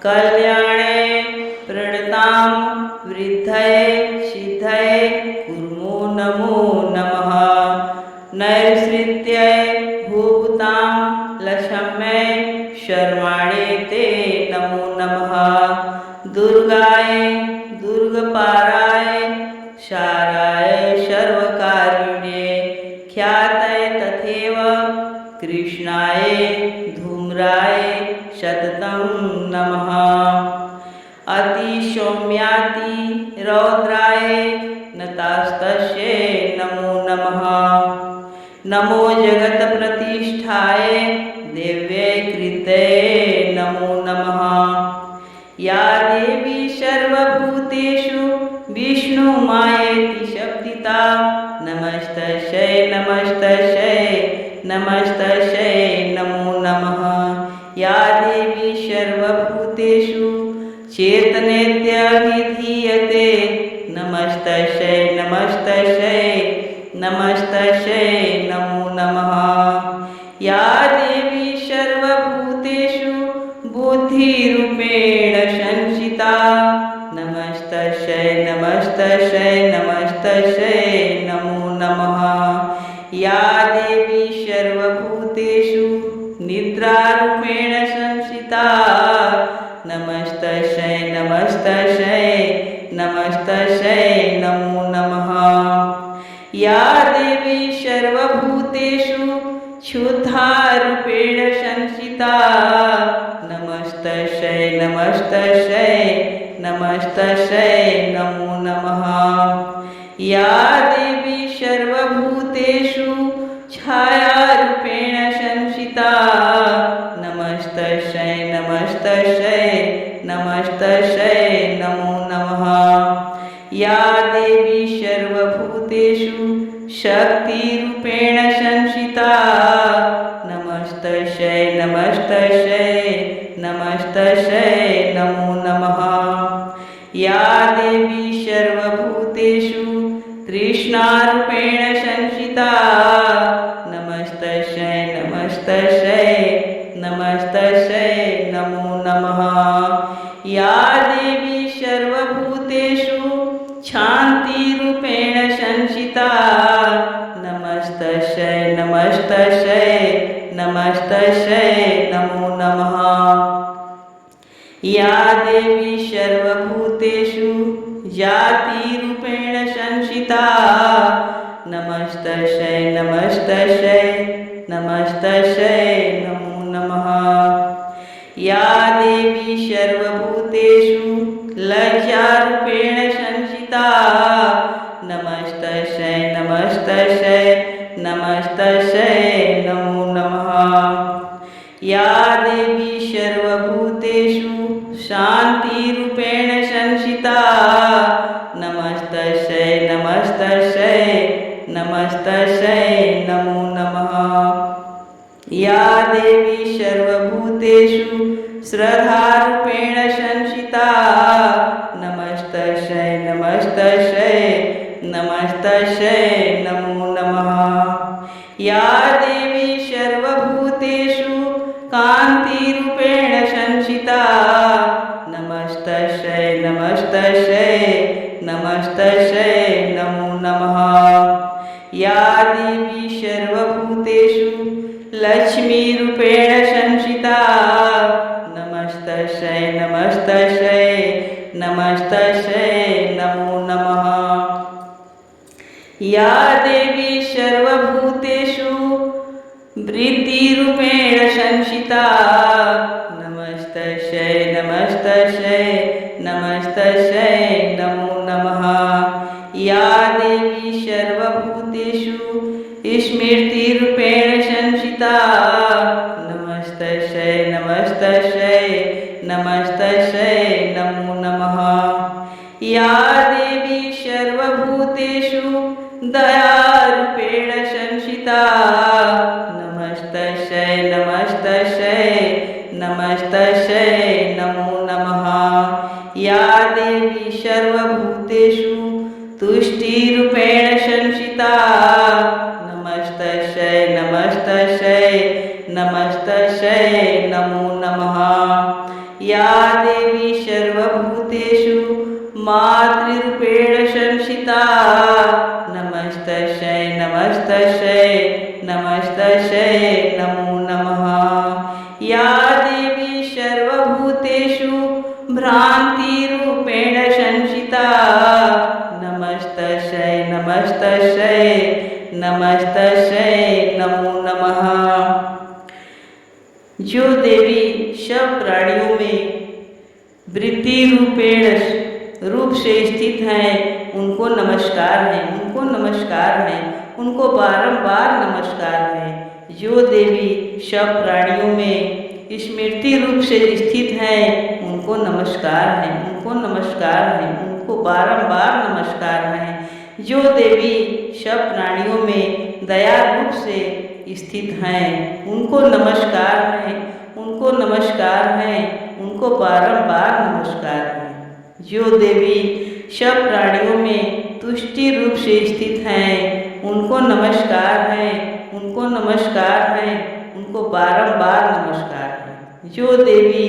कल्याणे प्रणतां वृद्धये सिद्धये कुर्मो नमो नमः। नैसृत्यै भूतां लक्ष्म्यै शर्वाणे ते नमो नमः। दुर्गाय दुर्गपाराय शाराय सर्वकारुण्ये ख्यातये तथैव कृष्णाय धूम्राय सततं नमः। अतिसौम्याति रौद्राय नतास्तस्यै नमो नमः। नमो जगत्प्रतिष्ठाय देव्यै कृते नमो नमः। या देवी सर्वभूतेषु विष्णुमायेति शब्दिता नमस्तस्यै नमस्तस्यै नमस्तस्यै नमो नमः। या देवी सर्वभूतेषु चेतनेत्यभिधीयते नमस्तस्यै नमस्तस्यै नमस्तस्यै नमो नमः। या देवी सर्वभूतेषु बुद्धिरूपेण संस्थिता नमस्तस्यै नमस्तस्यै नमस्तस्यै नमो नमः। या देवी सर्वभूतेषु निद्रारूपेण संस्थिता नमस्तस्यै नमस्तस्यै नमस्तस्यै नमो नमः। या देवी सर्वभूतेषु क्षुधारूपेण संस्थिता नमस्तस्यै नमस्तस्यै नमस्तस्यै नमो नमः। या देवी सर्वभूतेषु छायारूपेण संस्थिता नमस्तस्यै नमस्तस्यै नमस्तस्यै नमो नमः। या देवी सर्वभूतेषु शक्तिरूपेण संस्थिता नमस्तस्यै नमस्तस्यै नमस्तस्यै नमो नमः। या देवी सर्वभूतेषु तृष्णारूपेण संस्थिता नमस्तस्यै नमस्तस्यै नमस्तस्यै नमो नमः। या देवी सर्वभूतेषु शान्तिरूपेण संस्थिता नमस्तस्यै नमस्तस्यै नमस्तस्यै नमो नमः। या देवी सर्वभूतेषु जातिरूपेण संस्थिता नमस्तस्यै नमस्तस्यै नमस्तस्यै नमो नमः। या देवी सर्वभूतेषु लज्जारूपेण संस्थिता नमस्तस्यै नमस्तस्यै नमस्तस्यै नमो नमः। या देवी सर्वभूतेषु शान्तिरूपेण संस्थिता नमस्तस्यै नमस्तस्यै नमस्तस्यै नमो नमः। या देवी सर्वभूतेषु श्रद्धारूपेण संस्थिता नमस्तस्यै नमस्तस्यै नमस्तस्यै नमो नमः। या देवी सर्वभूतेषु कान्तिरूपेण संस्थिता नमस्तस्यै नमस्तस्यै नमस्तस्यै नमो नमः। या देवी सर्वभूतेषु लक्ष्मीरूपेण संस्थिता नमस्तस्यै नमस्तस्यै नमस्तस्यै नमो नमः। या देवी सर्वभूतेषु वृत्तिरूपेण संस्थिता नमस्तस्यै नमस्तस्यै नमस्तस्यै नमो नमः। या देवी सर्वभूतेषु स्मृतिरूपेण संस्थिता नमस्तस्यै नमस्तस्यै नमस्तस्यै नमो नमः। या देवी सर्वभूतेषु दयारूपेण संस्थिता नमस्तस्यै नमस्तस्यै नमस्तस्यै नमो नमः। या देवी सर्वभूतेषु तुष्टिरूपेण संस्थिता नमस्तस्यै नमस्तस्यै नमस्तस्यै नमो नमः। या देवी सर्वभूतेषु मातृरूपेण संस्थिता नमस्तस्यै नमस्तस्यै नमस्तस्यै नमो नमः। या देवी सर्वभूतेषु भ्रान्तिरूपेण संस्थिता नमस्तस्यै नमस्तस्यै नमस्तस्यै नमो नमः। जो देवी सब प्राणियों में वृत्ति रूप से स्थित हैं उनको नमस्कार है, उनको नमस्कार है, उनको बारंबार नमस्कार है। जो देवी सब प्राणियों में स्मृति रूप से स्थित हैं उनको नमस्कार है, उनको नमस्कार है, उनको बारंबार नमस्कार है। जो देवी सब प्राणियों में दया रूप से स्थित हैं उनको नमस्कार है, उनको नमस्कार है, उनको बारंबार नमस्कार है। जो देवी सब प्राणियों में तुष्टि रूप से स्थित हैं उनको नमस्कार है, उनको नमस्कार है, उनको बारंबार नमस्कार है। जो देवी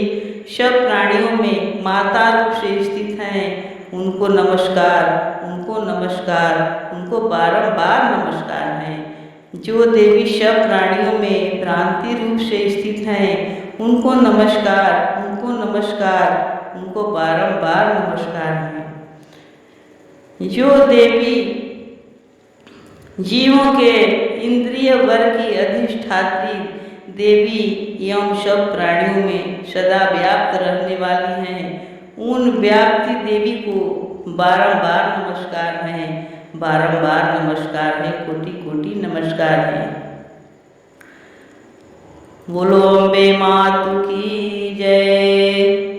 सब प्राणियों में माता रूप से स्थित हैं उनको नमस्कार, उनको नमस्कार, उनको बारंबार नमस्कार है। जो देवी सब प्राणियों में भ्रांति रूप से स्थित हैं उनको नमस्कार, उनको नमस्कार, उनको बारंबार नमस्कार है। जो देवी जीवों के इंद्रिय वर्ग की अधिष्ठात्री देवी एवं सब प्राणियों में सदा व्याप्त रहने वाली हैं उन व्याप्ति देवी को बारंबार नमस्कार है, बारंबार नमस्कार है, कोटि कोटि नमस्कार है। बोलो अम्बे मातु की जय।